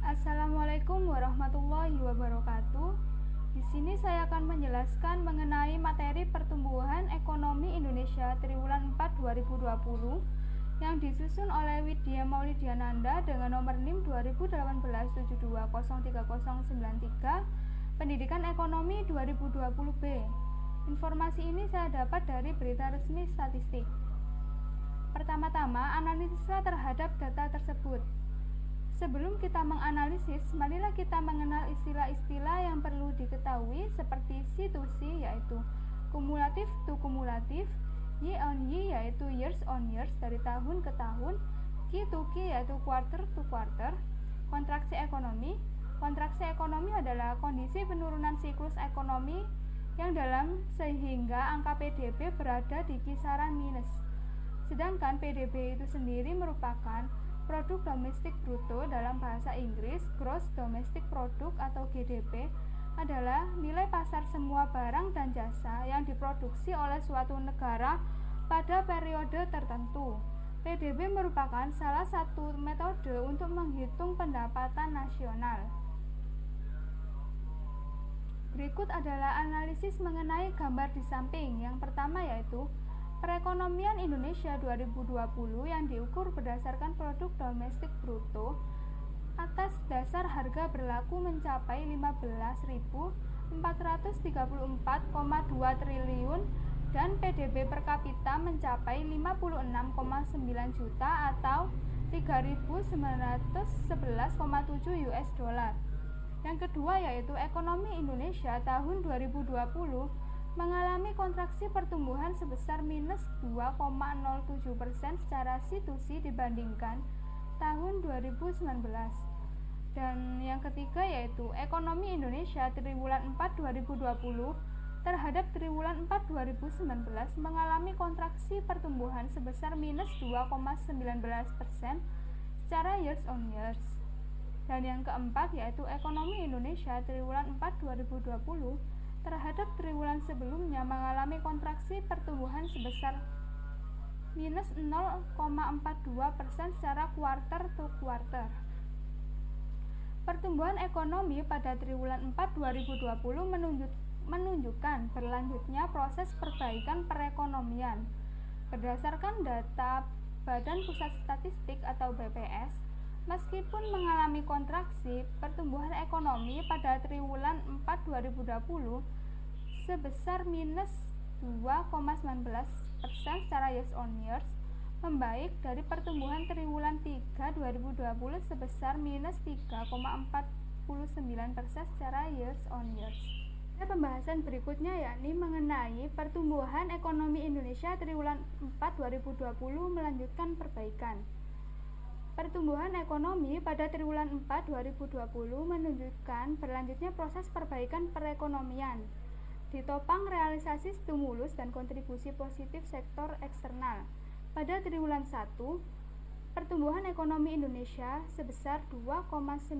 Assalamualaikum warahmatullahi wabarakatuh. Di sini saya akan menjelaskan mengenai materi pertumbuhan ekonomi Indonesia triwulan 4 2020 yang disusun oleh Widya Maulidiananda dengan nomor NIM 201872030093 Pendidikan Ekonomi 2020B. Informasi ini saya dapat dari berita resmi statistik. Pertama-tama, analisa terhadap data tersebut. Sebelum kita menganalisis, marilah kita mengenal istilah-istilah yang perlu diketahui seperti C to C yaitu kumulatif to kumulatif, Y on Y yaitu years on years dari tahun ke tahun, Q to Q yaitu quarter to quarter. Kontraksi ekonomi. Kontraksi ekonomi adalah kondisi penurunan siklus ekonomi yang dalam sehingga angka PDB berada di kisaran minus. Sedangkan PDB itu sendiri merupakan Produk Domestik Bruto dalam bahasa Inggris, Gross Domestic Product atau GDP, adalah nilai pasar semua barang dan jasa yang diproduksi oleh suatu negara pada periode tertentu. PDB merupakan salah satu metode untuk menghitung pendapatan nasional. Berikut adalah analisis mengenai gambar di samping. Yang pertama yaitu perekonomian Indonesia 2020 yang diukur berdasarkan produk domestik bruto atas dasar harga berlaku mencapai 15.434,2 triliun dan PDB per kapita mencapai 56,9 juta atau 3.911,7 US dollar. Yang kedua yaitu ekonomi Indonesia tahun 2020 mengalami kontraksi pertumbuhan sebesar minus 2,07% secara C2C dibandingkan tahun 2019. Dan yang ketiga yaitu ekonomi Indonesia triwulan 4 2020 terhadap triwulan 4 2019 mengalami kontraksi pertumbuhan sebesar minus 2,19% secara years on years. Dan yang keempat yaitu ekonomi Indonesia triwulan 4 2020 terhadap triwulan sebelumnya mengalami kontraksi pertumbuhan sebesar minus 0,42% secara quarter to quarter. Pertumbuhan ekonomi pada triwulan 4 2020 menunjukkan berlanjutnya proses perbaikan perekonomian. Berdasarkan data Badan Pusat Statistik atau BPS, meskipun mengalami kontraksi, pertumbuhan ekonomi pada triwulan 4 2020 sebesar minus 2,19% secara years on years, membaik dari pertumbuhan triwulan 3 2020 sebesar minus 3,49% secara years on years. Pembahasan berikutnya yakni mengenai pertumbuhan ekonomi Indonesia triwulan 4 2020 melanjutkan perbaikan. Pertumbuhan ekonomi pada triwulan 4 2020 menunjukkan berlanjutnya proses perbaikan perekonomian, ditopang realisasi stimulus dan kontribusi positif sektor eksternal. Pada triwulan 1, pertumbuhan ekonomi Indonesia sebesar 2,97%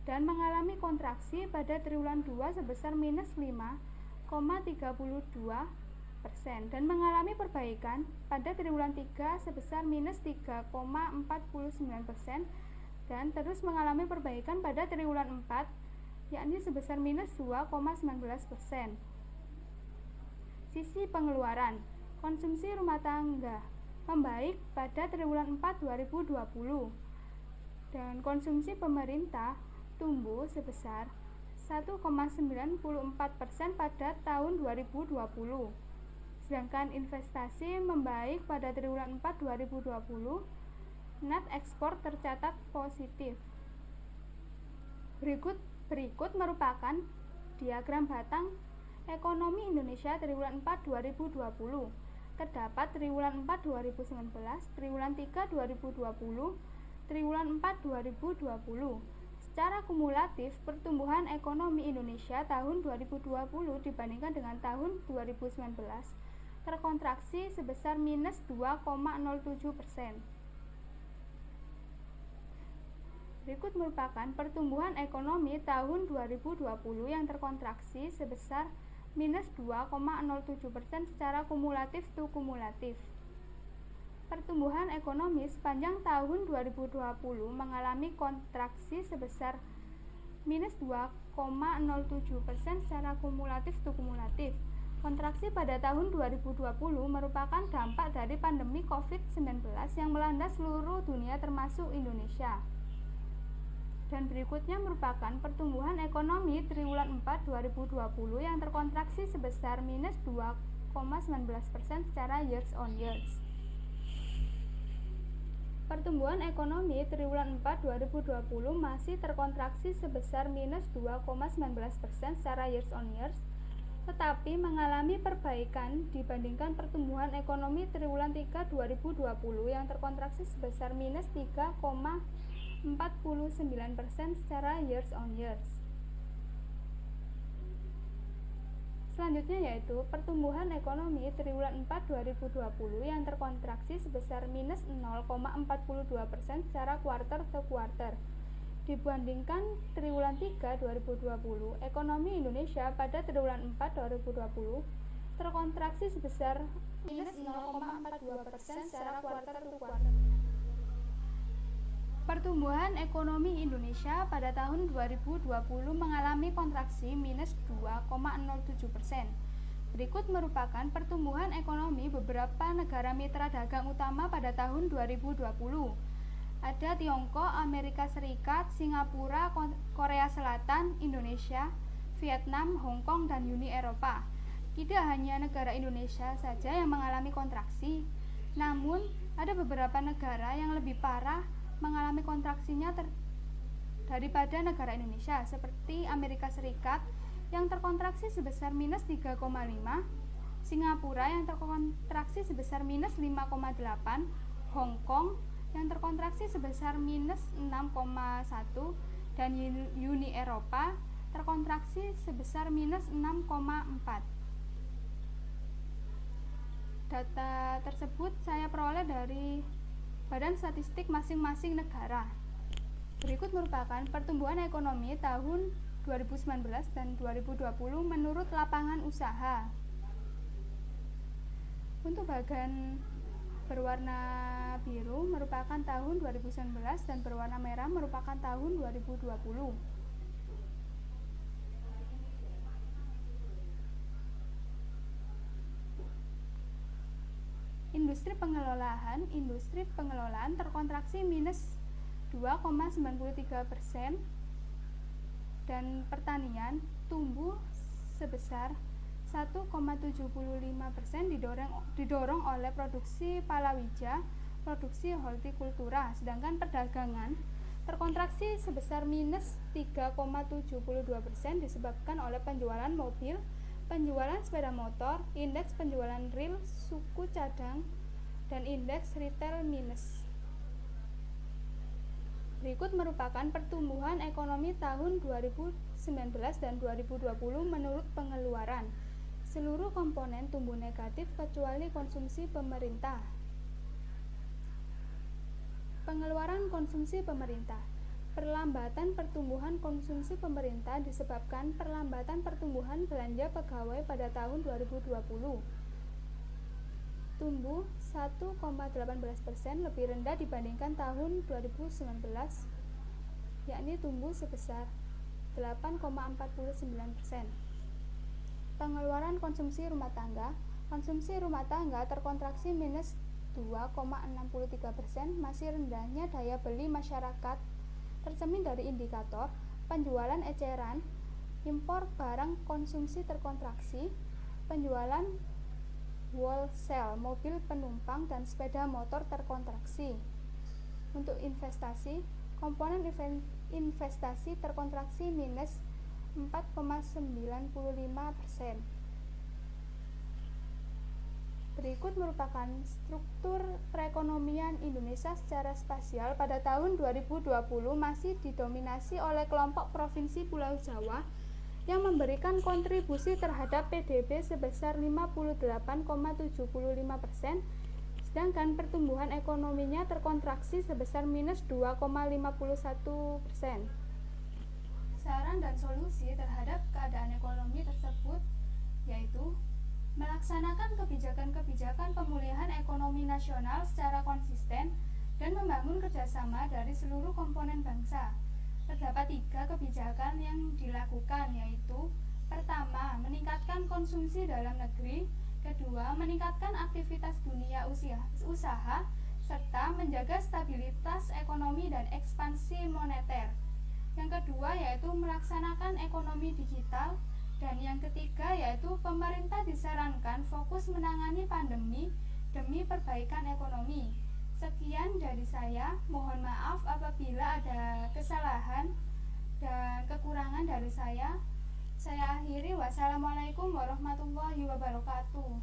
dan mengalami kontraksi pada triwulan 2 sebesar minus 5,32% dan mengalami perbaikan pada triwulan 3 sebesar minus 3,49% dan terus mengalami perbaikan pada triwulan 4 yakni sebesar minus 2,19%. Sisi pengeluaran, konsumsi rumah tangga membaik pada triwulan 4 2020 dan konsumsi pemerintah tumbuh sebesar 1,94% pada tahun 2020. Sedangkan investasi membaik pada triwulan 4 2020, net ekspor tercatat positif. Berikut merupakan diagram batang Ekonomi Indonesia triwulan 4 2020. Terdapat triwulan 4 2019, triwulan 3 2020, triwulan 4 2020. Secara kumulatif, pertumbuhan ekonomi Indonesia tahun 2020 dibandingkan dengan tahun 2019 terkontraksi sebesar minus 2,07%. Berikut merupakan pertumbuhan ekonomi tahun 2020 yang terkontraksi sebesar minus 2,07% secara kumulatif to kumulatif. Pertumbuhan ekonomi sepanjang tahun 2020 mengalami kontraksi sebesar minus 2,07% secara kumulatif to kumulatif. Kontraksi pada tahun 2020 merupakan dampak dari pandemi COVID-19 yang melanda seluruh dunia termasuk Indonesia. Dan berikutnya merupakan pertumbuhan ekonomi triwulan 4 2020 yang terkontraksi sebesar minus 2,19% secara years on years. Pertumbuhan ekonomi triwulan 4 2020 masih terkontraksi sebesar minus 2,19% secara years on years, tetapi mengalami perbaikan dibandingkan pertumbuhan ekonomi triwulan 3 2020 yang terkontraksi sebesar minus 3,49% secara years on years. Selanjutnya yaitu pertumbuhan ekonomi triwulan 4 2020 yang terkontraksi sebesar minus 0,42% secara kuarter ke kuarter. Dibandingkan triwulan 3 2020, ekonomi Indonesia pada triwulan 4 2020 terkontraksi sebesar minus 0,42% secara kuarter ke kuarter. Pertumbuhan ekonomi Indonesia pada tahun 2020 mengalami kontraksi minus 2,07%. Berikut merupakan pertumbuhan ekonomi beberapa negara mitra dagang utama pada tahun 2020. Ada Tiongkok, Amerika Serikat, Singapura, Korea Selatan, Indonesia, Vietnam, Hong Kong, dan Uni Eropa. Tidak hanya negara Indonesia saja yang mengalami kontraksi, namun ada beberapa negara yang lebih parah mengalami kontraksinya daripada negara Indonesia, seperti Amerika Serikat yang terkontraksi sebesar minus 3,5, Singapura yang terkontraksi sebesar minus 5,8, Hong Kong yang terkontraksi sebesar minus 6,1, dan Uni Eropa terkontraksi sebesar minus 6,4. Data tersebut saya peroleh dari Badan Statistik masing-masing negara. Berikut merupakan pertumbuhan ekonomi tahun 2019 dan 2020 menurut lapangan usaha. Untuk bagian berwarna biru merupakan tahun 2019 dan berwarna merah merupakan tahun 2020. Industri pengelolaan terkontraksi minus 2,93% dan pertanian tumbuh sebesar 1,75% didorong oleh produksi palawija, produksi hortikultura, sedangkan perdagangan terkontraksi sebesar minus 3,72% disebabkan oleh penjualan mobil, penjualan sepeda motor, indeks penjualan real, suku cadang, dan indeks retail minus. Berikut merupakan pertumbuhan ekonomi tahun 2019 dan 2020 menurut pengeluaran. Seluruh komponen tumbuh negatif kecuali konsumsi pemerintah. Pengeluaran konsumsi pemerintah. Perlambatan pertumbuhan konsumsi pemerintah disebabkan perlambatan pertumbuhan belanja pegawai pada tahun 2020. Tumbuh 1,18% lebih rendah dibandingkan tahun 2019, yakni tumbuh sebesar 8,49%. Pengeluaran konsumsi rumah tangga. Konsumsi rumah tangga terkontraksi minus 2,63%, masih rendahnya daya beli masyarakat tercermin dari indikator penjualan eceran, impor barang konsumsi terkontraksi, penjualan wholesale mobil penumpang dan sepeda motor terkontraksi. Untuk investasi, komponen investasi terkontraksi minus 4,95%. Berikut merupakan struktur perekonomian Indonesia secara spasial pada tahun 2020 masih didominasi oleh kelompok Provinsi Pulau Jawa yang memberikan kontribusi terhadap PDB sebesar 58,75%, sedangkan pertumbuhan ekonominya terkontraksi sebesar minus 2,51%. Saran dan solusi terhadap keadaan ekonomi tersebut yaitu melaksanakan kebijakan-kebijakan pemulihan ekonomi nasional secara konsisten dan membangun kerjasama dari seluruh komponen bangsa. Terdapat 3 kebijakan yang dilakukan, yaitu pertama, meningkatkan konsumsi dalam negeri, kedua, meningkatkan aktivitas dunia usaha, serta menjaga stabilitas ekonomi dan ekspansi moneter. Yang kedua yaitu melaksanakan ekonomi digital, dan yang ketiga yaitu pemerintah disarankan fokus menangani pandemi demi perbaikan ekonomi. Sekian dari saya, mohon maaf apabila ada kesalahan dan kekurangan dari saya. Saya akhiri, wassalamualaikum warahmatullahi wabarakatuh.